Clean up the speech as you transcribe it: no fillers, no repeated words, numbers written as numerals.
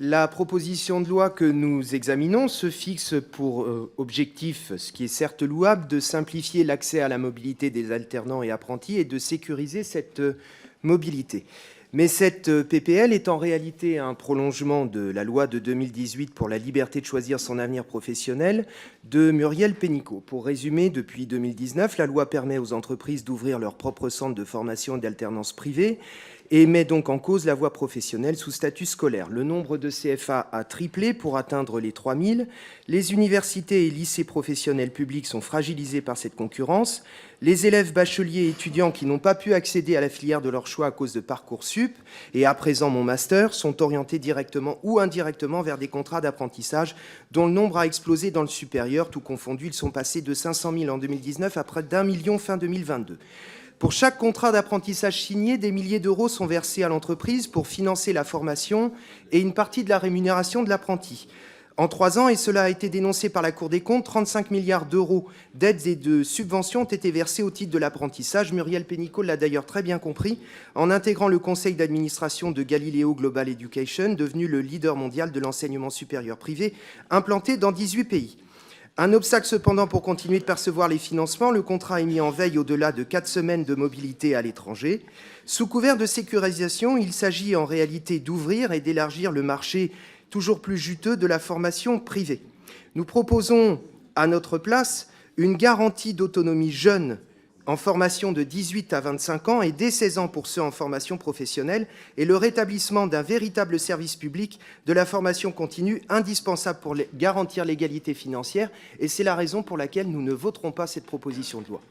La proposition de loi que nous examinons se fixe pour objectif, ce qui est certes louable, de simplifier l'accès à la mobilité des alternants et apprentis et de sécuriser cette mobilité. Mais cette PPL est en réalité un prolongement de la loi de 2018 pour la liberté de choisir son avenir professionnel de Muriel Pénicaud. Pour résumer, depuis 2019, la loi permet aux entreprises d'ouvrir leur propre centre de formation et d'alternance privée et met donc en cause la voie professionnelle sous statut scolaire. Le nombre de CFA a triplé pour atteindre les 3000. Les universités et lycées professionnels publics sont fragilisés par cette concurrence. Les élèves bacheliers et étudiants qui n'ont pas pu accéder à la filière de leur choix à cause de Parcoursup et à présent Mon Master sont orientés directement ou indirectement vers des contrats d'apprentissage dont le nombre a explosé dans le supérieur. Tout confondu, ils sont passés de 500 000 en 2019 à près d'1 million fin 2022. Pour chaque contrat d'apprentissage signé, des milliers d'euros sont versés à l'entreprise pour financer la formation et une partie de la rémunération de l'apprenti. En 3 ans, et cela a été dénoncé par la Cour des comptes, 35 milliards d'euros d'aides et de subventions ont été versés au titre de l'apprentissage. Muriel Pénicaud l'a d'ailleurs très bien compris en intégrant le conseil d'administration de Galileo Global Education, devenu le leader mondial de l'enseignement supérieur privé, implanté dans 18 pays. Un obstacle cependant pour continuer de percevoir les financements, le contrat est mis en veille au-delà de 4 semaines de mobilité à l'étranger. Sous couvert de sécurisation, il s'agit en réalité d'ouvrir et d'élargir le marché toujours plus juteux de la formation privée. Nous proposons à notre place une garantie d'autonomie jeune en formation de 18 à 25 ans et dès 16 ans pour ceux en formation professionnelle et le rétablissement d'un véritable service public de la formation continue indispensable pour garantir l'égalité financière. Et c'est la raison pour laquelle nous ne voterons pas cette proposition de loi.